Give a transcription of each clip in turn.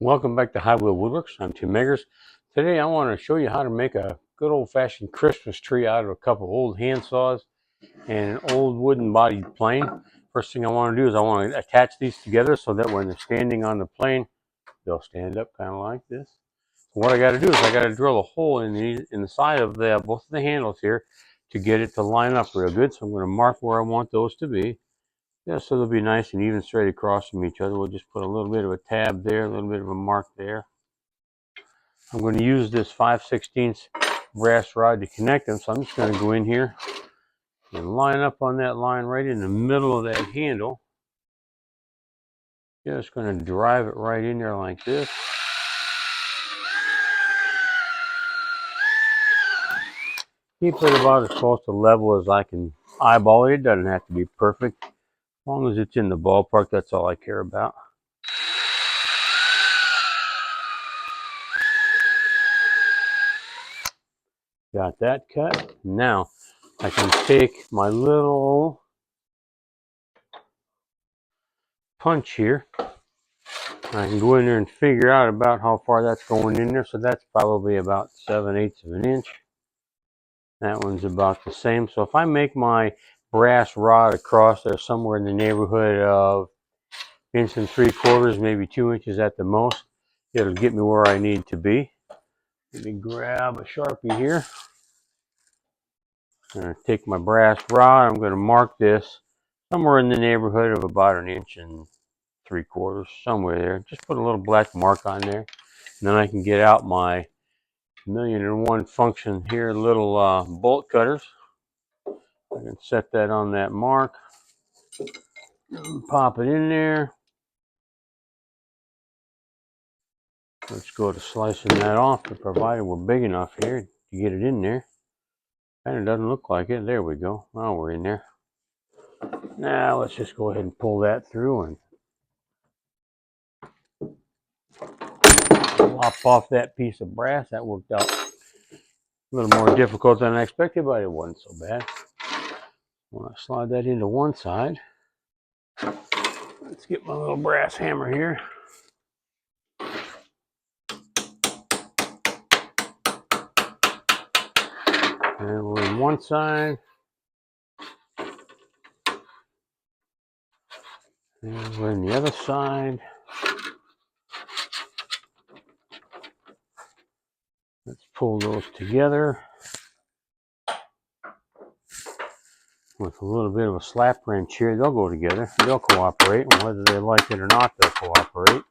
Welcome back to Highwheel Woodworks. I'm Tim Meggers. Today I want to show you how to make a good old-fashioned Christmas tree out of a couple of old hand saws and an old wooden bodied plane. First thing I want to do is I want to attach these together so that when they're standing on the plane, they'll stand up kind of like this. So what I got to do is I got to drill a hole in the side of both of the handles here to get it to line up real good. So I'm going to mark where I want those to be. Yeah, so they'll be nice and even straight across from each other. We'll just put a little bit of a tab there, a little bit of a mark there. I'm going to use this 5/16 brass rod to connect them, so I'm just going to go in here and line up on that line right in the middle of that handle. Just going to drive it right in there like this. Keep it about as close to level as I can eyeball it. It doesn't have to be perfect. As long as it's in the ballpark, that's all I care about. Got that cut. Now I can take my little punch here. I can go in there and figure out about how far that's going in there. So that's probably about 7/8 of an inch. That one's about the same. So if I make my brass rod across there somewhere in the neighborhood of 1 3/4, maybe 2 inches at the most, it'll get me where I need to be. Let me grab a Sharpie here. I'm going to take my brass rod. I'm going to mark this somewhere in the neighborhood of about 1 3/4 inches, somewhere there. Just put a little black mark on there. And then I can get out my 1,000,001 function here, little bolt cutters. I can set that on that mark. Pop it in there. Let's go to slicing that off, provided we're big enough here to get it in there. Kind of doesn't look like it. There we go. Now we're in there. Now let's just go ahead and pull that through and lop off that piece of brass. That worked out a little more difficult than I expected, but it wasn't so bad. When I slide that into one side, let's get my little brass hammer here. And we're on one side. And we're on the other side. Let's pull those together with a little bit of a slap wrench here. They'll go together. They'll cooperate. And whether they like it or not, they'll cooperate.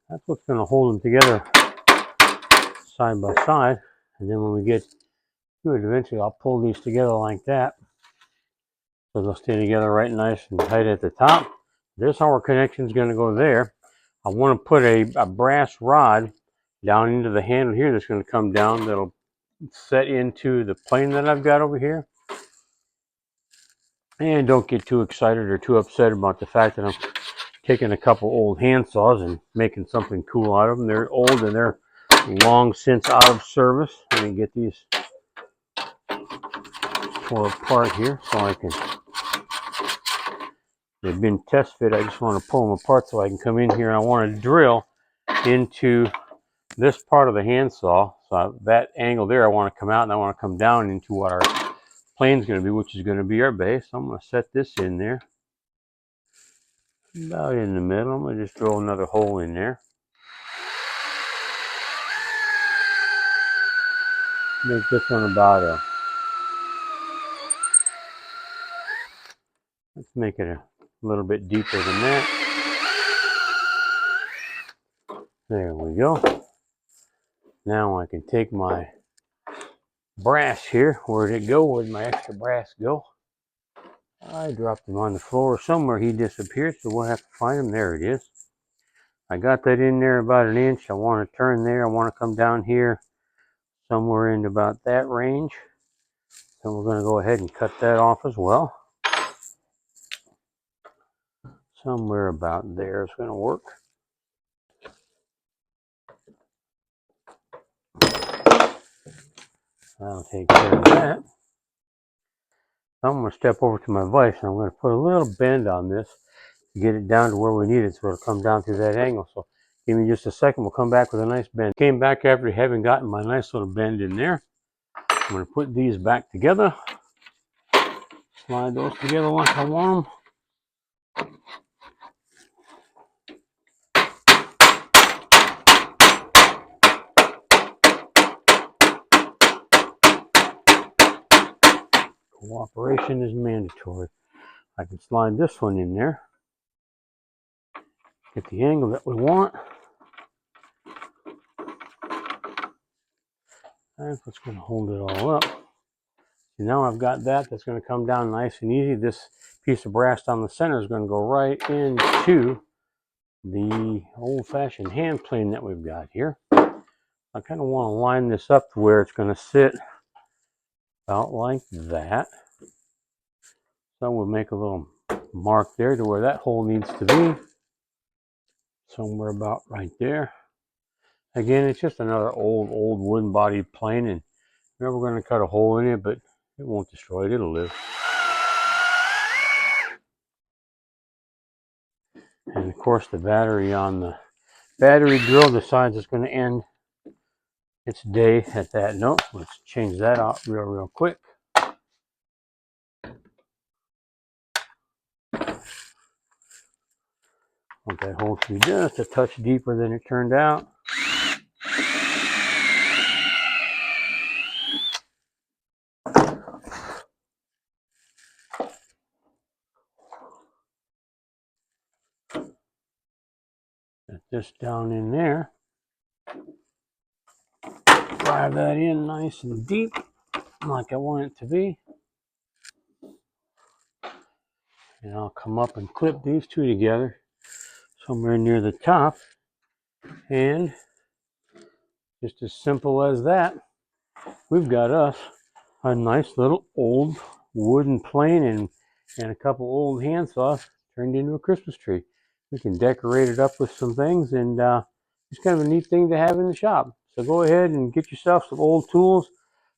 That's what's going to hold them together side by side. And then when we get to it, eventually I'll pull these together like that. So they'll stay together right nice and tight at the top. There's how our connection is going to go there. I want to put a brass rod down into the handle here that's going to come down. That'll set into the plane that I've got over here. And don't get too excited or too upset about the fact that I'm taking a couple old hand saws and making something cool out of them. They're old and they're long since out of service. Let me get these tore apart here so I can. They've been test fit. I just want to pull them apart so I can come in here and I want to drill into this part of the handsaw. So that angle there, I want to come out and I want to come down into what our plane's going to be, which is going to be our base. So I'm going to set this in there. About in the middle. I'm going to just drill another hole in there. Make this one about let's make it a little bit deeper than that. There we go. Now I can take my brass here. Where'd it go? Where'd my extra brass go? I dropped him on the floor somewhere. He disappeared, so we'll have to find him. There it is. I got that in there about 1 inch. I want to turn there. I want to come down here somewhere in about that range. So we're going to go ahead and cut that off as well. Somewhere about there is going to work. I'll take care of that. I'm going to step over to my vise and I'm going to put a little bend on this to get it down to where we need it so it'll come down through that angle. So give me just a second. We'll come back with a nice bend. Came back after having gotten my nice little bend in there. I'm going to put these back together. Slide those together like I want them. Cooperation is mandatory. I can slide this one in there. Get the angle that we want. That's what's going to hold it all up. And now I've got that. That's going to come down nice and easy. This piece of brass down the center is going to go right into the old-fashioned hand plane that we've got here. I kind of want to line this up to where it's going to sit about like that. So we'll make a little mark there to where that hole needs to be. Somewhere about right there. Again, it's just another old wooden body plane, and we're going to cut a hole in it, but it won't destroy it. It'll live. And of course, the battery on the battery drill decides it's going to end its day at that note. Let's change that out real quick. Want that hole to be just a touch deeper than it turned out. Set this down in there. Drive that in nice and deep, like I want it to be. And I'll come up and clip these two together somewhere near the top. And just as simple as that, we've got us a nice little old wooden plane and a couple old hand saws turned into a Christmas tree. We can decorate it up with some things, and it's kind of a neat thing to have in the shop. So go ahead and get yourself some old tools,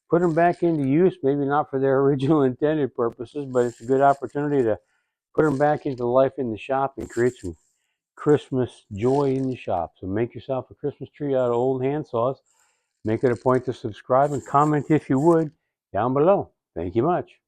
put them back into use, maybe not for their original intended purposes, but it's a good opportunity to put them back into life in the shop and create some Christmas joy in the shop. So make yourself a Christmas tree out of old hand saws. Make it a point to subscribe and comment if you would down below. Thank you much.